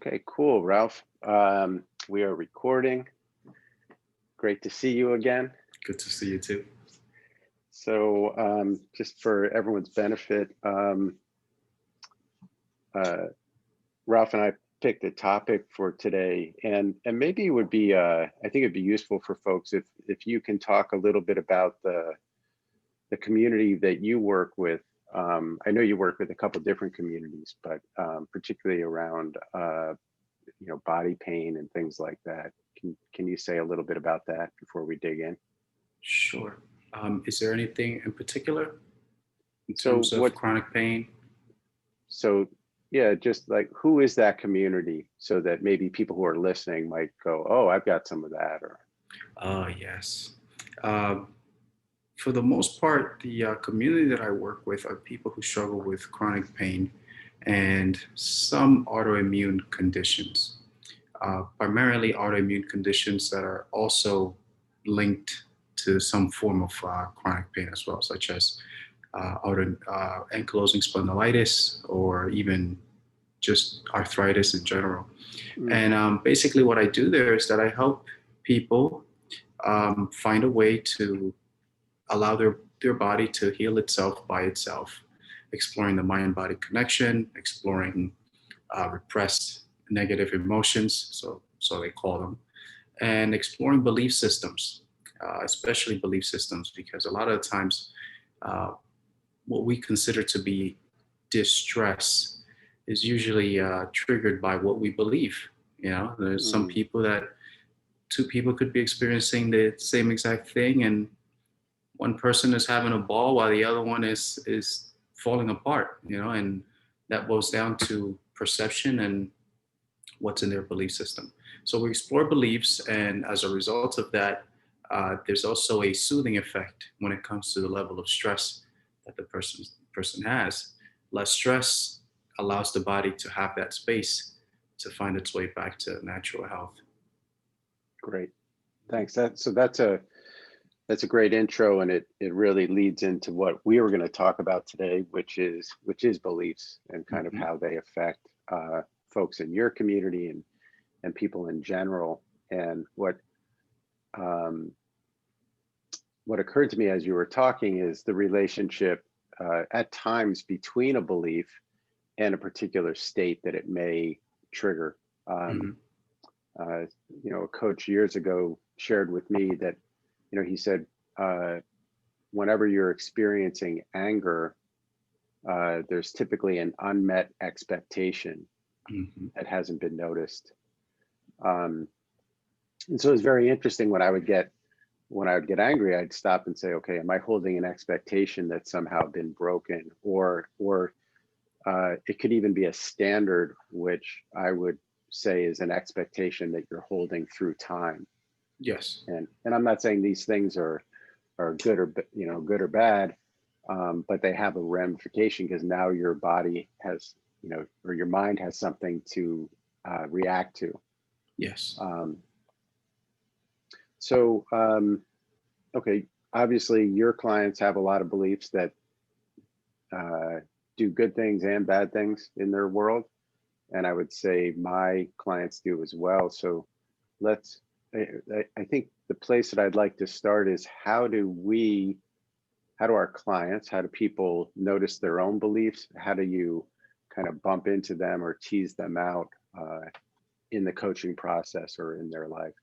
Okay, cool, Ralph. We are recording. Great to see you again. Good to see you too. So just for everyone's benefit, Ralph and I picked a topic for today, and maybe it would be, I think it'd be useful for folks if you can talk a little bit about the community that you work with. I know you work with a couple different communities, but particularly around body pain and things like that. Can you say a little bit about that before we dig in? Sure. Is there anything in particular in So terms of chronic pain? So yeah, just like, who is that community, so that maybe people who are listening might go, oh, I've got some of that, or Yes. Um, for the most part, the community that I work with are people who struggle with chronic pain and some autoimmune conditions, primarily autoimmune conditions that are also linked to some form of chronic pain as well, such as ankylosing spondylitis or even just arthritis in general. Mm, And basically, what I do there is that I help people find a way to allow their body to heal itself by itself, exploring the mind body connection, exploring repressed negative emotions, so they call them, and exploring belief systems, especially belief systems, because a lot of the times uh, what we consider to be distress is usually triggered by what we believe. There's some mm, people that two people could be experiencing the same exact thing, and one person is having a ball while the other one is falling apart. And that boils down to perception and what's in their belief system. So we explore beliefs, and as a result of that, there's also a soothing effect when it comes to the level of stress that the person has. Less stress allows the body to have that space to find its way back to natural health. great, thanks. That's a great intro, and it really leads into what we were going to talk about today, which is beliefs and kind of Mhm. how they affect folks in your community and people in general. And um, what occurred to me as you were talking is the relationship at times between a belief and a particular state that it may trigger. Um, Mhm. uh, a coach years ago shared with me that, he said, uh, whenever you're experiencing anger, there's typically an unmet expectation Mhm. that hasn't been noticed. Um, and so it's very interesting when I would get angry, I'd stop and say, okay, am I holding an expectation that's somehow been broken, or it could even be a standard, which I would say is an expectation that you're holding through time. Yes. And I'm not saying these things are good or good or bad, but they have a ramification, because now your body has, or your mind has something to react to. Yes. Um, so okay, obviously your clients have a lot of beliefs that uh, do good things and bad things in their world, and I would say my clients do as well. So let's. I think the place that I'd like to start is, how do our clients, how do people notice their own beliefs? How do you kind of bump into them or tease them out in the coaching process or in their life?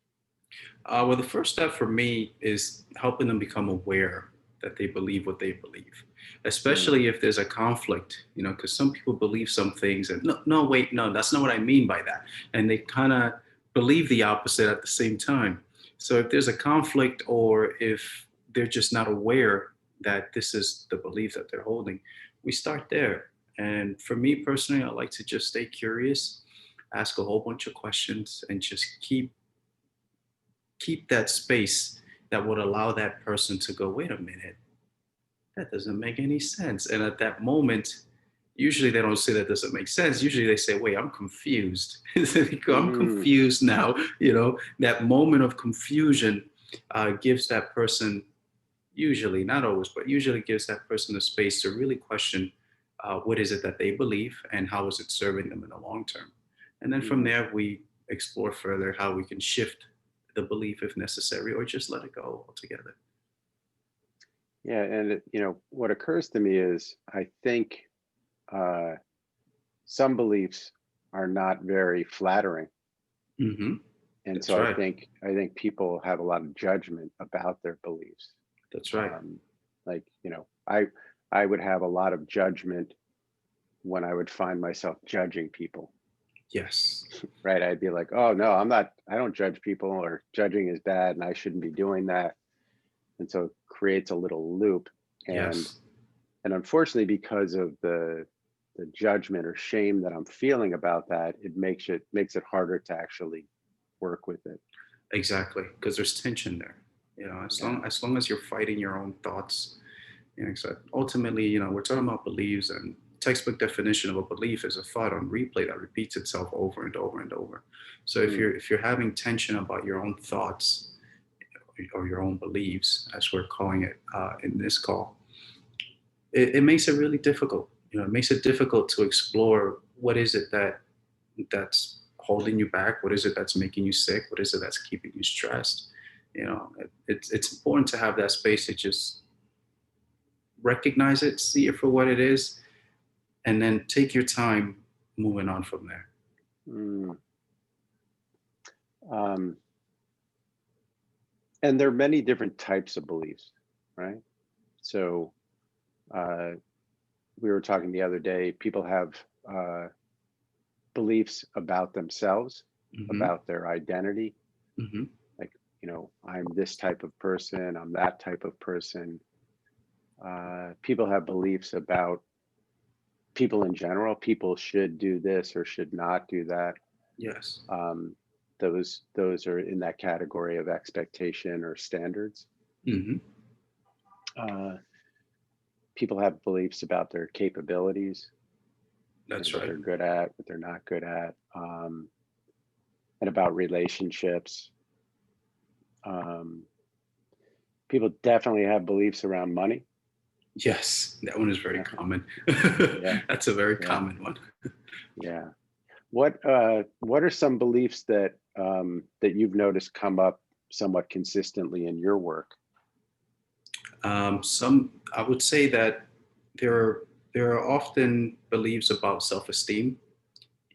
Well, the first step for me is helping them become aware that they believe what they believe, Mm, especially if there's a conflict, because some people believe some things and no, no, wait, no, that's not what I mean by that. And they kind of believe the opposite at the same time. So if there's a conflict, or if they're just not aware that this is the belief that they're holding, we start there. And for me personally, I like to just stay curious, ask a whole bunch of questions, and just keep that space that would allow that person to go, wait a minute, that doesn't make any sense. And at that moment, usually they don't say that doesn't make sense. Usually they say, wait, I'm confused. I'm mm, confused now. That moment of confusion gives that person, usually, not always, but usually gives that person a space to really question what is it that they believe and how is it serving them in the long term. And then from Mhm. there, we explore further how we can shift the belief if necessary, or just let it go altogether. Yeah, and what occurs to me is I think uh, some beliefs are not very flattering, Hmm. and so That's right. I think people have a lot of judgment about their beliefs. That's right. Um, like I would have a lot of judgment when I would find myself judging people. Yes. Right? I'd be like, oh no, I'm not. I don't judge people, or judging is bad, and I shouldn't be doing that. And so it creates a little loop, and Yes. unfortunately, because of the judgment or shame that I'm feeling about that, makes it harder to actually work with it. Exactly. Because there's tension there. Yeah. As long as you're fighting your own thoughts. So ultimately, we're talking about beliefs, and textbook definition of a belief is a thought on replay that repeats itself over and over and over. So Mm, if you're having tension about your own thoughts or your own beliefs, as we're calling it in this call, it makes it really difficult. It makes it difficult to explore what is it that's holding you back. What is it that's making you sick? What is it that's keeping you stressed? It's important to have that space to just recognize it, see it for what it is, and then take your time moving on from there. mm. Um, and there are many different types of beliefs, right? So uh, we were talking the other day. People have uh, beliefs about themselves, Hmm. about their identity. Hmm. Like, I'm this type of person. I'm that type of person. People have beliefs about people in general. People should do this or should not do that. Yes. Um, those are in that category of expectation or standards. Hmm. Uh, People have beliefs about their capabilities, That's what right. they're good at, what they're not good at, and about relationships. Um, People definitely have beliefs around money. Yes, that one is very common. Yeah, That's a very yeah, common one. yeah. What are some beliefs that you've noticed come up somewhat consistently in your work? I would say that there there are often beliefs about self-esteem.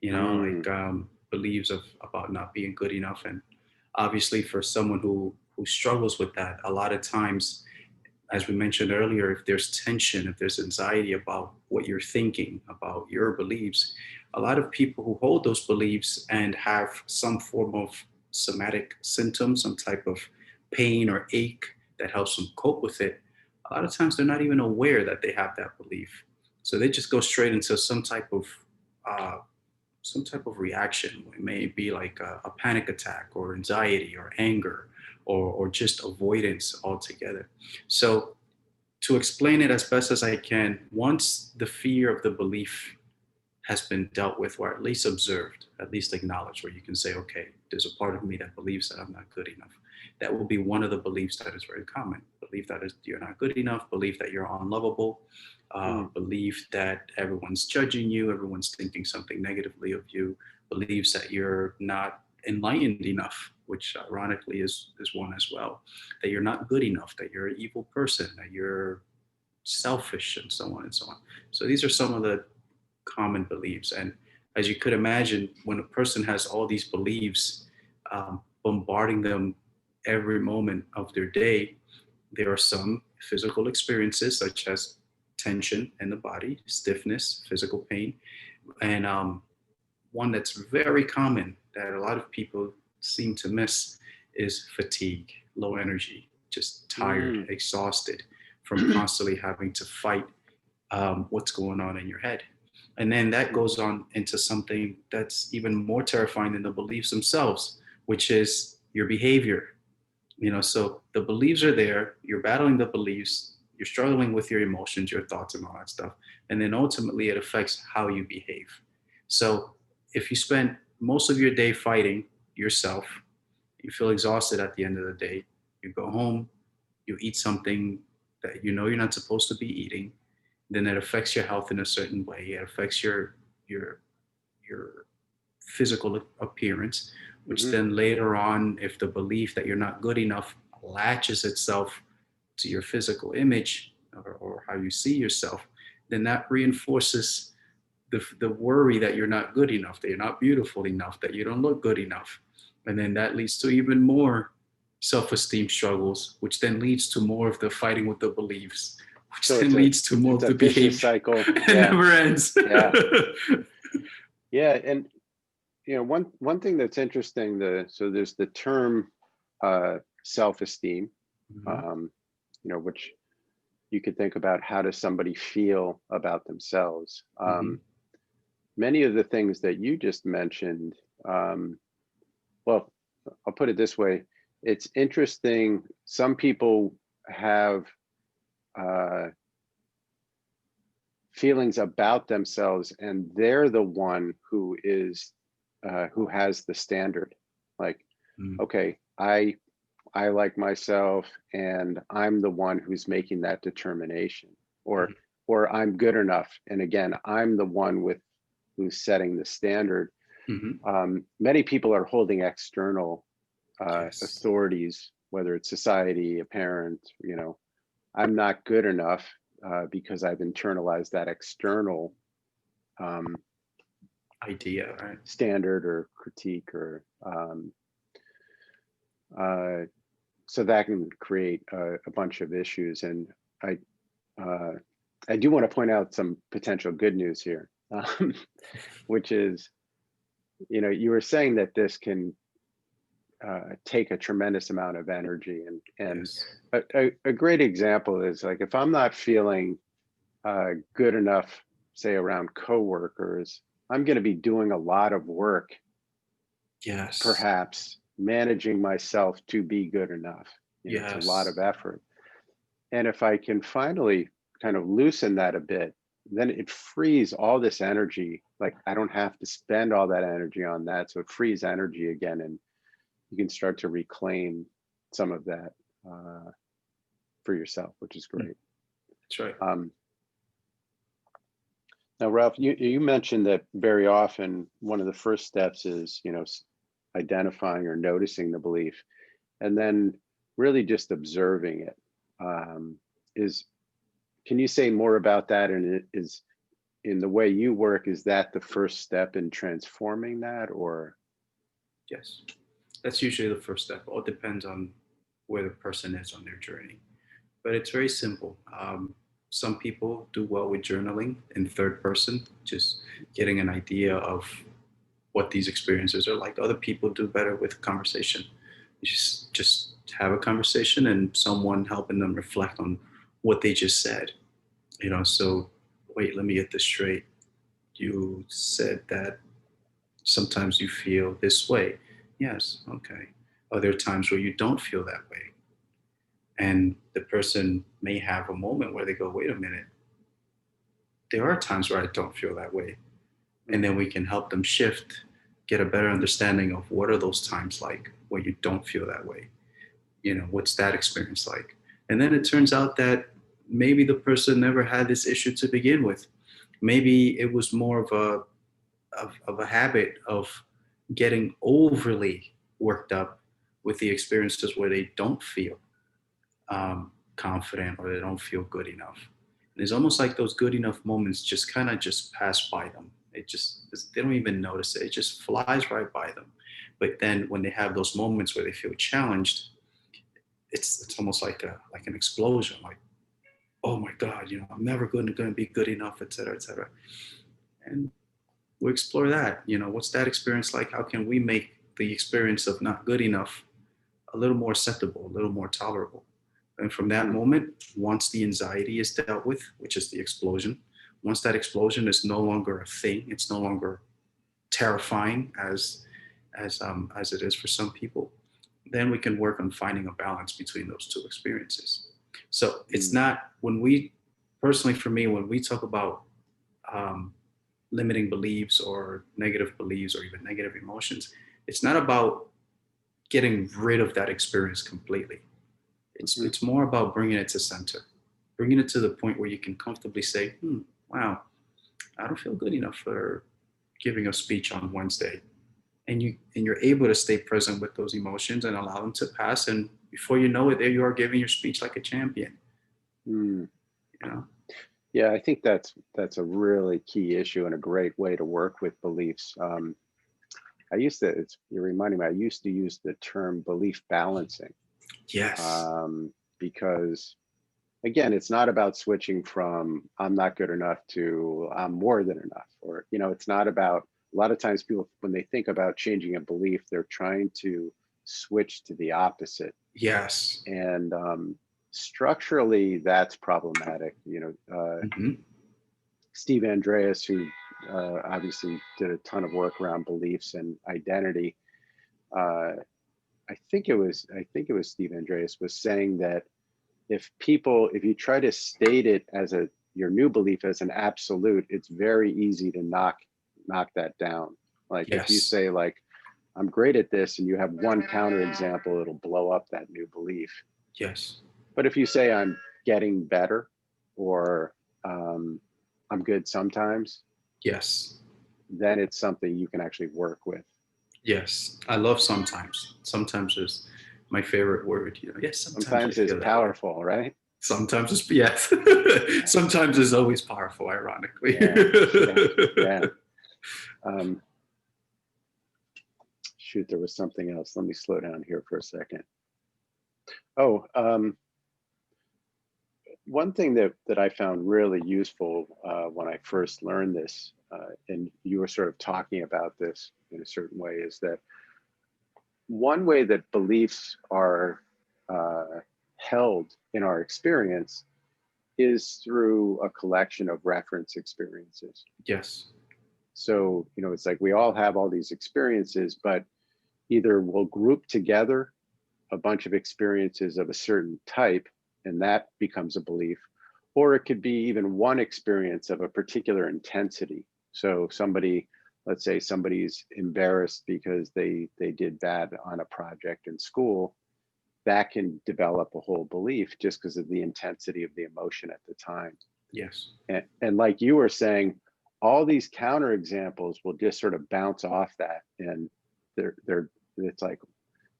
Mm, Like beliefs of about not being good enough, and obviously for someone who struggles with that, a lot of times, as we mentioned earlier, if there's tension, if there's anxiety about what you're thinking, about your beliefs, a lot of people who hold those beliefs and have some form of somatic symptom, some type of pain or ache that helps them cope with it, a lot of times they're not even aware that they have that belief. So they just go straight into uh, some type of reaction. It may be like a panic attack or anxiety or anger or just avoidance altogether. So to explain it as best as I can, once the fear of the belief has been dealt with, or at least observed, at least acknowledged, where you can say, okay, there's a part of me that believes that I'm not good enough. That will be one of the beliefs that is very common. Belief that is you're not good enough, belief that you're unlovable, mm, belief that everyone's judging you, everyone's thinking something negatively of you, beliefs that you're not enlightened enough, which ironically is one as well, that you're not good enough, that you're an evil person, that you're selfish, and so on and so on. So these are some of the common beliefs. And as you could imagine, when a person has all these beliefs bombarding them every moment of their day, there are some physical experiences such as tension in the body, stiffness, physical pain, and one that's very common that a lot of people seem to miss is fatigue, low energy, just tired, mm, exhausted from constantly having to fight what's going on in your head. And then that mm, goes on into something that's even more terrifying than the beliefs themselves, which is your behavior. So the beliefs are there, you're battling the beliefs, you're struggling with your emotions, your thoughts, and all that stuff. And then ultimately, it affects how you behave. So if you spend most of your day fighting yourself, you feel exhausted at the end of the day, you go home, you eat something that you know you're not supposed to be eating, then it affects your health in a certain way. It affects your physical appearance, which Mhm. then later on, if the belief that you're not good enough latches itself to your physical image, or how you see yourself, then that reinforces the worry that you're not good enough, that you're not beautiful enough, that you don't look good enough. And then that leads to even more self-esteem struggles, which then leads to more of the fighting with the beliefs, which So then leads to more it's of a the vicious behavior. cycle. It Yeah. never ends. Yeah. Yeah. And one thing that's interesting, so there's the term self-esteem, Mhm, um, which you could think about, how does somebody feel about themselves? mhm, Many of the things that you just mentioned, um, well, I'll put it this way. It's interesting. Some people have uh, feelings about themselves, and they're the one who has the standard. Like, mhm, okay, I like myself, and I'm the one who's making that determination, or mhm, or I'm good enough, and again, I'm the one who's setting the standard. mhm. Many people are holding external Yes. authorities, whether it's society, a parent. I'm not good enough because I've internalized that external um, Idea, right? standard or critique, or uh, so that can create a bunch of issues. And I uh, I do want to point out some potential good news here, which is, you were saying that this can take a tremendous amount of energy, and Yes. a great example is, like, if I'm not feeling good enough, say around coworkers, I'm going to be doing a lot of work, Yes. perhaps managing myself to be good enough. It's a lot of Yes. effort. And if I can finally kind of loosen that a bit, then it frees all this energy. Like, I don't have to spend all that energy on that. So it frees energy again, and you can start to reclaim some of that for yourself, which is Mm, great. that's right. Um, Now, Ralph, you mentioned that very often one of the first steps is, identifying or noticing the belief, and then really just observing it. Is Can you say more about that? And it is, in the way you work, is that the first step in transforming that, or? Yes. That's usually the first step. All depends on where the person is on their journey. But it's very simple. Some people do well with journaling in third person, just getting an idea of what these experiences are like. Other people do better with conversation. You just have a conversation and someone helping them reflect on what they just said. So wait, let me get this straight. You said that sometimes you feel this way. Yes, okay. Are there times where you don't feel that way? And the person may have a moment where they go, wait a minute, there are times where I don't feel that way. And then we can help them shift, get a better understanding of what are those times like where you don't feel that way. What's that experience like? And then it turns out that maybe the person never had this issue to begin with. Maybe it was more of a habit of getting overly worked up with the experiences where they don't feel confident, or they don't feel good enough. And it's almost like those good enough moments just kind of just pass by them. They don't even notice it. It just flies right by them. But then when they have those moments where they feel challenged, it's almost like an explosion. Like, oh my God, I'm never going to be good enough, et cetera, et cetera. And we explore that. What's that experience like? How can we make the experience of not good enough a little more acceptable, a little more tolerable? And from that Mhm. moment, once the anxiety is dealt with, which is the explosion, once that explosion is no longer a thing, it's no longer terrifying as it is for some people, then we can work on finding a balance between those two experiences. So it's Mm. not when we personally, for me, when we talk about um, limiting beliefs or negative beliefs or even negative emotions, it's not about getting rid of that experience completely. It's Mhm. it's more about bringing it to center, bringing it to the point where you can comfortably say, wow, I don't feel good enough for giving a speech on Wednesday. and you're able to stay present with those emotions and allow them to pass. And before you know it, there you are giving your speech like a champion. Mm. You know? Yeah, I think that's a really key issue and a great way to work with beliefs. You're reminding me, I used to use the term belief balancing, Yes. because again, it's not about switching from I'm not good enough to I'm more than enough. Or, it's not about, a lot of times people, when they think about changing a belief, they're trying to switch to the opposite. Yes. And structurally, that's problematic. Mhm. Steve Andreas, who obviously did a ton of work around beliefs and identity, uh, I think it was Steve Andreas was saying that if you try to state it as your new belief as an absolute, it's very easy to knock that down. Like if you Yes. say like, I'm great at this, and you have one counterexample, it'll blow up that new belief. Yes. But if you say I'm getting better, or I'm good sometimes, Yes. then it's something you can actually work with. Yes. I love sometimes. Sometimes is my favorite word. Yes, sometimes I Sometimes it's feel that way. powerful, right? Sometimes it's yes. Sometimes it's always powerful, ironically. Yeah, yeah, yeah. Um, Shoot, there was something else. Let me slow down here for a second. Oh, one thing that I found really useful when I first learned this, and you were sort of talking about this in a certain way, is that one way that beliefs are held in our experience is through a collection of reference experiences. Yes. So, it's like we all have all these experiences, but either we'll group together a bunch of experiences of a certain type, and that becomes a belief, or it could be even one experience of a particular intensity. So let's say somebody's embarrassed because they did bad on a project in school, that can develop a whole belief just because of the intensity of the emotion at the time. Yes. And like you were saying, all these counterexamples will just sort of bounce off that, and it's like,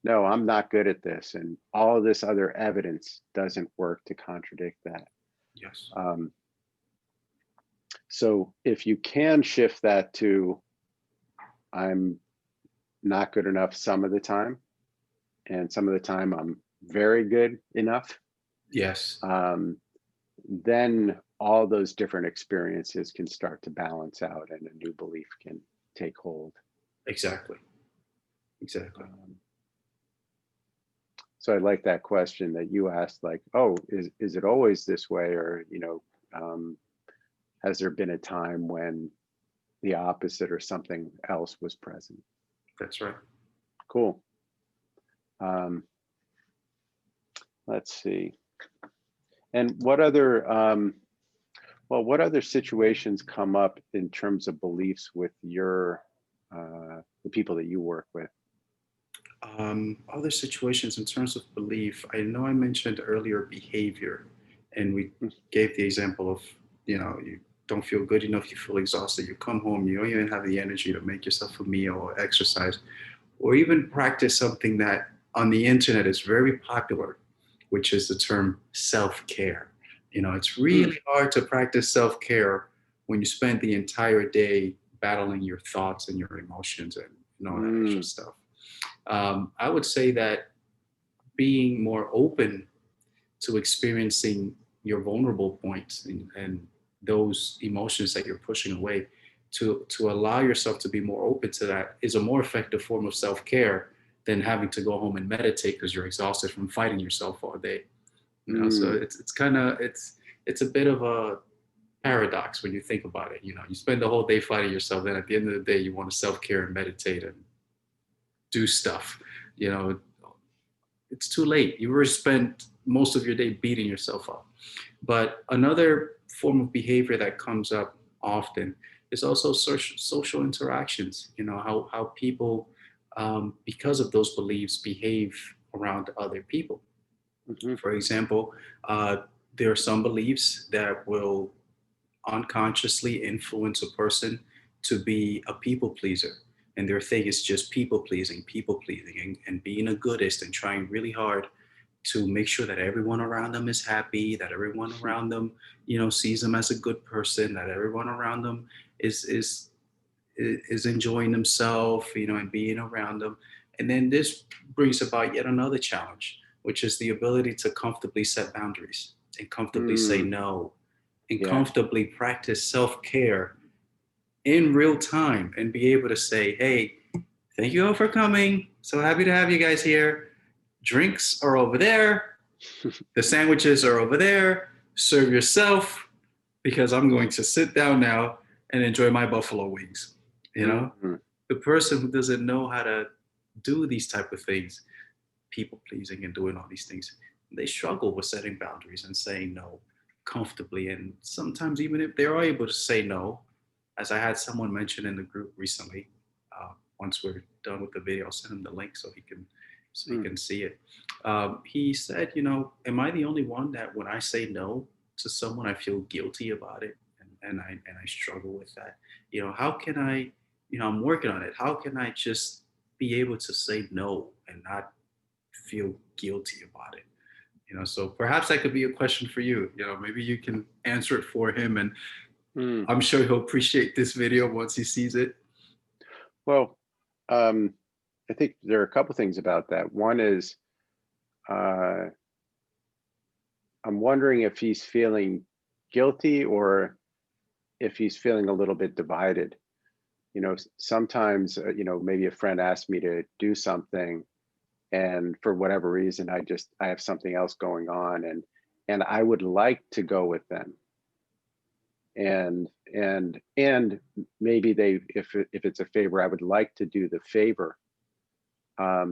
no, I'm not good at this, and all of this other evidence doesn't work to contradict that. Yes. So if you can shift that to I'm not good enough some of the time, and some of the time I'm very good enough, Yes. then all those different experiences can start to balance out, and a new belief can take hold. Exactly. Exactly. So I like that question that you asked, like, oh, is it always this way? Or, has there been a time when the opposite or something else was present? That's right. Cool. Let's see. And what other situations come up in terms of beliefs with the people that you work with? Other situations in terms of belief, I know I mentioned earlier behavior, and we gave the example of, you don't feel good enough, you feel exhausted, you come home, you don't even have the energy to make yourself a meal or exercise, or even practice something that on the internet is very popular, which is the term self-care. It's really hard to practice self-care when you spend the entire day battling your thoughts and your emotions and all that extra stuff. I would say that being more open to experiencing your vulnerable points and those emotions that you're pushing away, to allow yourself to be more open to that, is a more effective form of self-care than having to go home and meditate because you're exhausted from fighting yourself all day. So it's a bit of a paradox when you think about it. You spend the whole day fighting yourself, then at the end of the day you want to self-care and meditate and do stuff. you know it's too late. You already spent most of your day beating yourself up. But another form of behavior that comes up often is also social interactions. How people, because of those beliefs, behave around other people. Mm-hmm. For example, there are some beliefs that will unconsciously influence a person to be a people pleaser. and their thing is just people pleasing, and being a goodist and trying really hard to make sure that everyone around them is happy, that everyone around them, sees them as a good person, that everyone around them is enjoying themselves, and being around them. And then this brings about yet another challenge, which is the ability to comfortably set boundaries and comfortably say no and Yeah. comfortably practice self-care in real time and be able to say, hey, thank you all for coming. So happy to have you guys here. Drinks are over there. The sandwiches are over there. Serve yourself, because I'm going to sit down now and enjoy my buffalo wings. The person who doesn't know how to do these type of things, people pleasing and doing all these things, they struggle with setting boundaries and saying no comfortably. And sometimes even if they're able to say no, as I had someone mention in the group recently, once we're done with the video, I'll send him the link so he can see it. He said, am I the only one that when I say no to someone, I feel guilty about it, and I struggle with that. How can I, I'm working on it. How can I just be able to say no and not feel guilty about it? So perhaps that could be a question for you. Maybe you can answer it for him, and I'm sure he'll appreciate this video once he sees it. Well, I think there are a couple things about that. One is, I'm wondering if he's feeling guilty or if he's feeling a little bit divided. Sometimes, maybe a friend asked me to do something, and for whatever reason, I have something else going on, and I would like to go with them. And maybe if it's a favor, I would like to do the favor.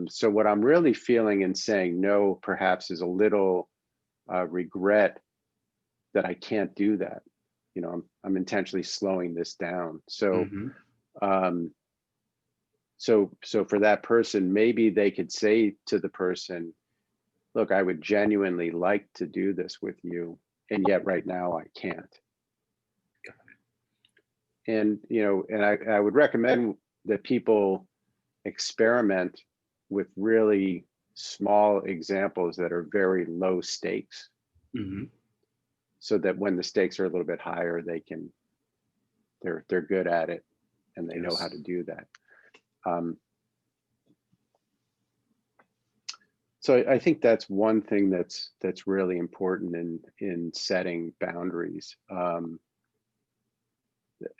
So what I'm really feeling in saying no, perhaps, is a little regret that I can't do that. I'm intentionally slowing this down. So, so for that person, maybe they could say to the person, look, I would genuinely like to do this with you, and yet right now I can't. And, and I would recommend that people experiment with really small examples that are very low stakes, so that when the stakes are a little bit higher, they're good at it, and they know how to do that. So I think that's one thing that's really important in setting boundaries.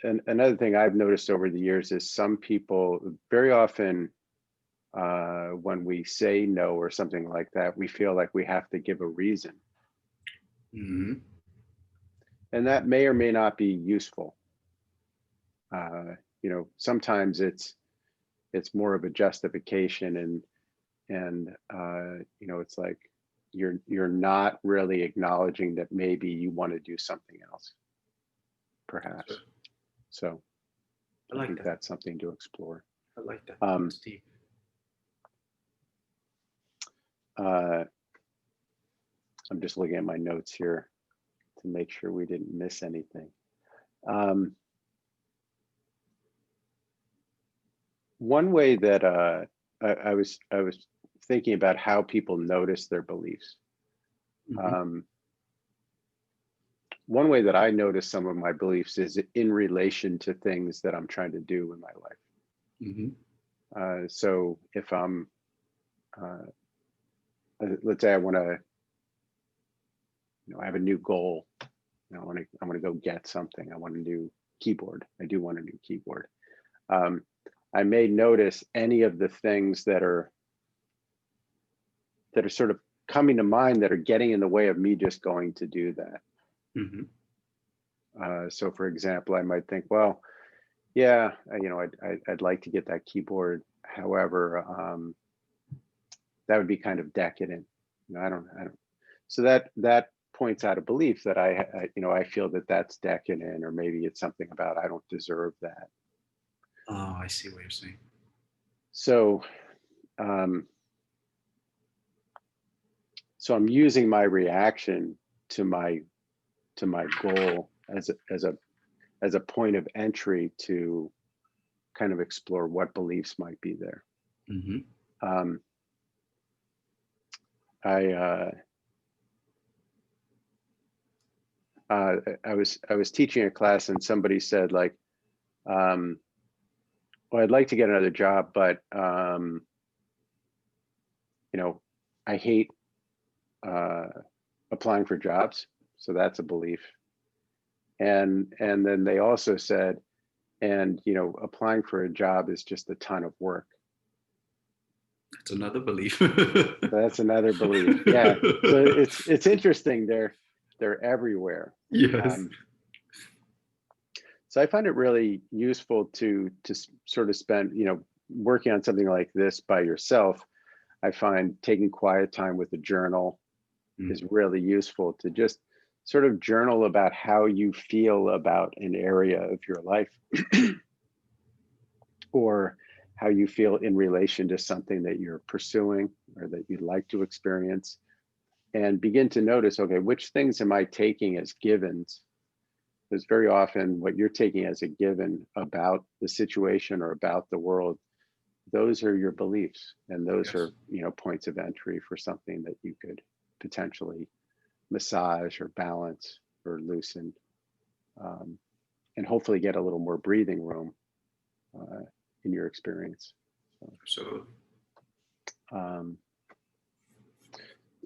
And another thing I've noticed over the years is some people very often, when we say no or something like that, we feel like we have to give a reason. And that may or may not be useful. Sometimes it's more of a justification, and it's like you're not really acknowledging that maybe you want to do something else, perhaps. Sure. So I think that's something to explore. I like that. Steve. I'm just looking at my notes here to make sure we didn't miss anything. One way that I was thinking about how people notice their beliefs. One way that I notice some of my beliefs is in relation to things that I'm trying to do in my life. So if I'm, let's say I want to, I have a new goal. I want to go get something. I want a new keyboard. I do want a new keyboard. I may notice any of the things that are sort of coming to mind that are getting in the way of me just going to do that. So for example, I might think, well, yeah, I'd like to get that keyboard. However, that would be kind of decadent. I don't. So that points out a belief that I feel that that's decadent, or maybe it's something about I don't deserve that. Oh, I see what you're saying. So, so I'm using my reaction to my goal as a point of entry to kind of explore what beliefs might be there. Mm-hmm. I was teaching a class and somebody said like, well, I'd like to get another job, but you know, I hate applying for jobs. So that's a belief. And then they also said, and you know, applying for a job is just a ton of work. That's another belief. That's another belief. Yeah. So it's interesting. They're everywhere. Yes. So I find it really useful to sort of spend, you know, working on something like this by yourself. I find taking quiet time with a journal is really useful to just sort of journal about how you feel about an area of your life or how you feel in relation to something that you're pursuing or that you'd like to experience, and begin to notice, okay, which things am I taking as givens? Because very often what you're taking as a given about the situation or about the world, those are your beliefs, and those are, you know, points of entry for something that you could potentially massage or balance or loosen, and hopefully get a little more breathing room in your experience. So,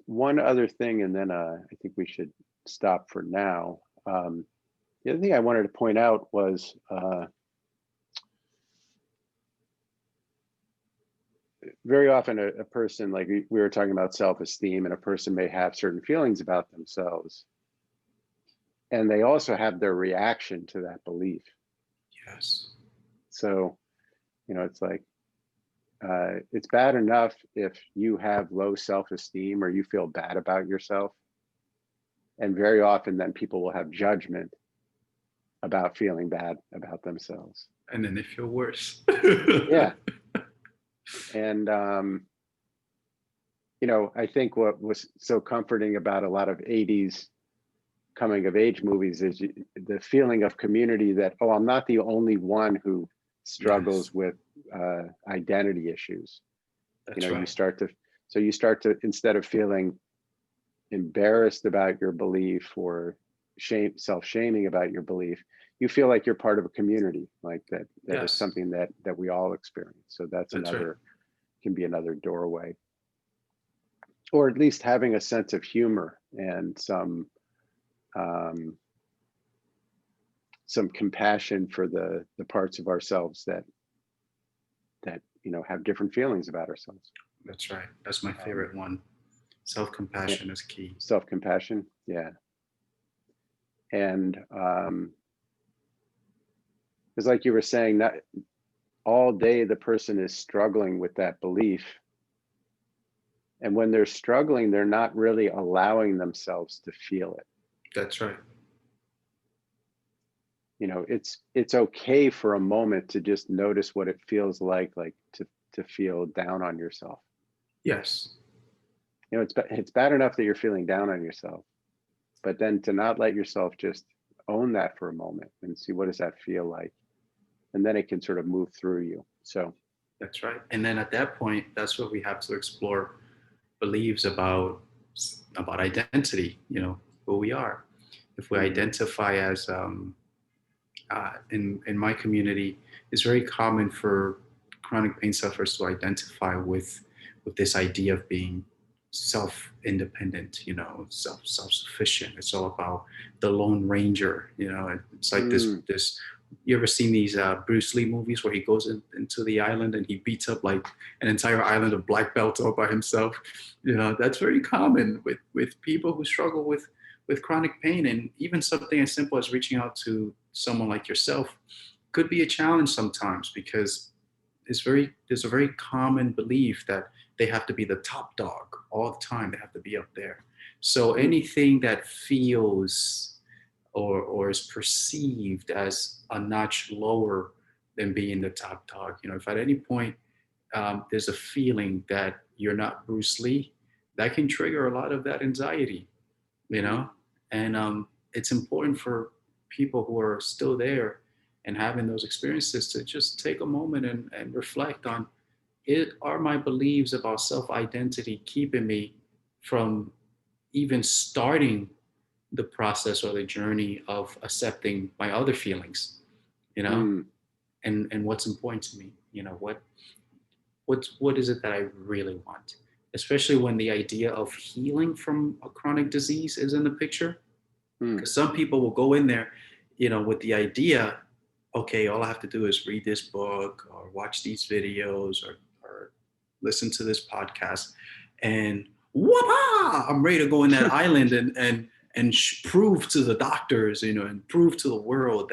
one other thing, and then I think we should stop for now. The other thing I wanted to point out was very often a person, like we were talking about self-esteem, and a person may have certain feelings about themselves, and they also have their reaction to that belief. yes. So, you know, it's like, it's bad enough if you have low self-esteem or you feel bad about yourself. And very often then people will have judgment about feeling bad about themselves. And then they feel worse. Yeah. And, you know, I think what was so comforting about a lot of 80s coming of age movies is the feeling of community that, oh, I'm not the only one who struggles with identity issues. That's You know, right. you start to, instead of feeling embarrassed about your belief or self-shaming about your belief, you feel like you're part of a community, like that is something that we all experience. So that's another right. can be another doorway, or at least having a sense of humor and some compassion for the parts of ourselves that you know have different feelings about ourselves. That's right. That's my favorite one. Self-compassion is key. Self-compassion, yeah. And it's like you were saying, that all day the person is struggling with that belief, and when they're struggling, they're not really allowing themselves to feel it. That's right. You know, it's okay for a moment to just notice what it feels like to feel down on yourself. Yes. You know, it's bad enough that you're feeling down on yourself, but then to not let yourself just own that for a moment and see, what does that feel like? And then it can sort of move through you. So that's right. And then at that point, that's what we have to explore beliefs about identity, you know, who we are. If we identify as in my community, it's very common for chronic pain sufferers to identify with this idea of being self-independent, you know, self-sufficient. It's all about the Lone Ranger, you know. It's like this. You ever seen these Bruce Lee movies where he goes into the island and he beats up like an entire island of black belts all by himself? You know, that's very common with people who struggle with chronic pain, and even something as simple as reaching out to someone like yourself could be a challenge sometimes, because there's a very common belief that they have to be the top dog all the time. They have to be up there. So anything that feels or is perceived as a notch lower than being the top dog, you know, if at any point there's a feeling that you're not Bruce Lee, that can trigger a lot of that anxiety, you know. And it's important for people who are still there and having those experiences to just take a moment and reflect on, are my beliefs about self-identity keeping me from even starting the process or the journey of accepting my other feelings, you know, Mm, and what's important to me, you know, what is it that I really want, especially when the idea of healing from a chronic disease is in the picture. mm, Because some people will go in there, you know, with the idea, okay, all I have to do is read this book or watch these videos or listen to this podcast, and whoop, I'm ready to go in that island and prove to the doctors, you know, and prove to the world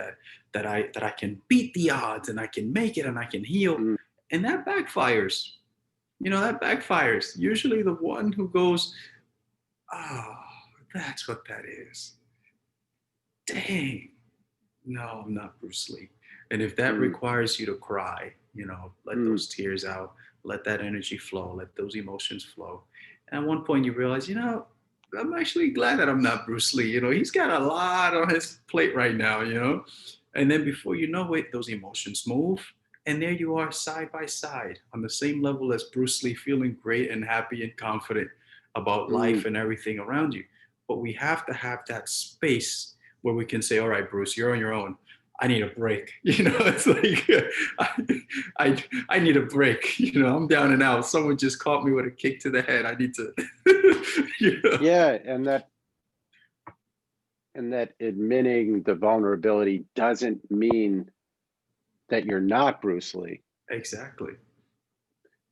that I can beat the odds and I can make it and I can heal. mm. And that backfires. You know, that backfires. Usually the one who goes, oh, that's what that is. Dang. No, I'm not Bruce Lee. And if that Mm, requires you to cry, you know, let mm, those tears out, let that energy flow, let those emotions flow. And at one point you realize, you know, I'm actually glad that I'm not Bruce Lee. You know, he's got a lot on his plate right now, you know. And then before you know it, those emotions move. And there you are side by side on the same level as Bruce Lee, feeling great and happy and confident about life mm. and everything around you. But we have to have that space where we can say, all right, Bruce, you're on your own. I need a break. You know, it's like, I need a break. You know, I'm down and out. Someone just caught me with a kick to the head. I need to, you know. Yeah, and that admitting the vulnerability doesn't mean that you're not Bruce Lee. Exactly.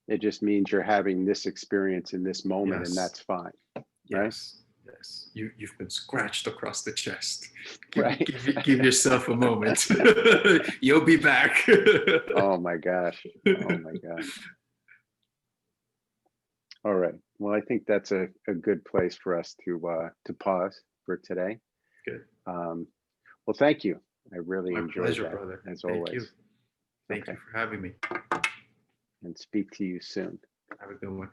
It just means you're having this experience in this moment, and Yes. that's fine, right? Yes. Yes. You've been scratched across the chest. Right. Give yourself a moment. You'll be back. Oh my gosh. Oh my gosh. All right. Well, I think that's a good place for us to pause for today. Good. Well, thank you. I really My enjoyed pleasure, that, brother. as Thank you. always. Thank you Okay. for having me. And speak to you soon. Have a good one.